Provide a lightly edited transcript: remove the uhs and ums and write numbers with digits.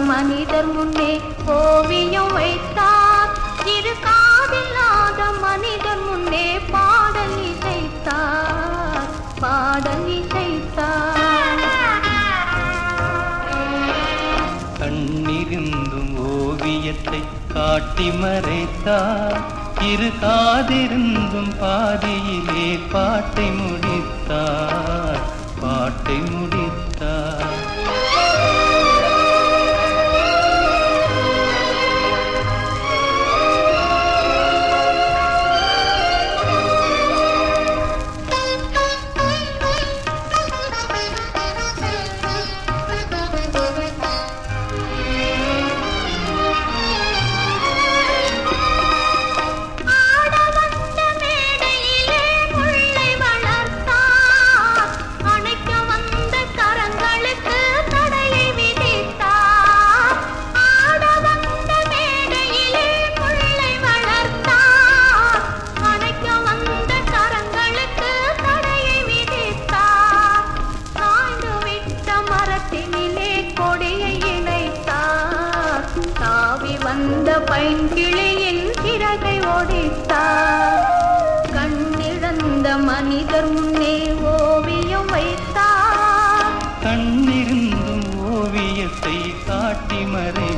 மனிதர் முன்னே ஓவியம் வைத்தார். இரு காதில்லாத மனிதர் முன்னே பாடல் இசைத்தார், பாடல் இசைத்தார். கண்ணிருந்தும் ஓவியத்தை காட்டி மறைத்தார். இரு காதிருந்தும் பாதியிலே பாட்டை முடித்தார், பாட்டை முடித்தார். வந்த பைங்கிளியின் சிறகை ஒடித்தார். கண்ணிழந்த மனிதர் முன்னே ஓவியம் வைத்தார். கண்ணிருந்தும் ஓவியத்தை காட்டி மறை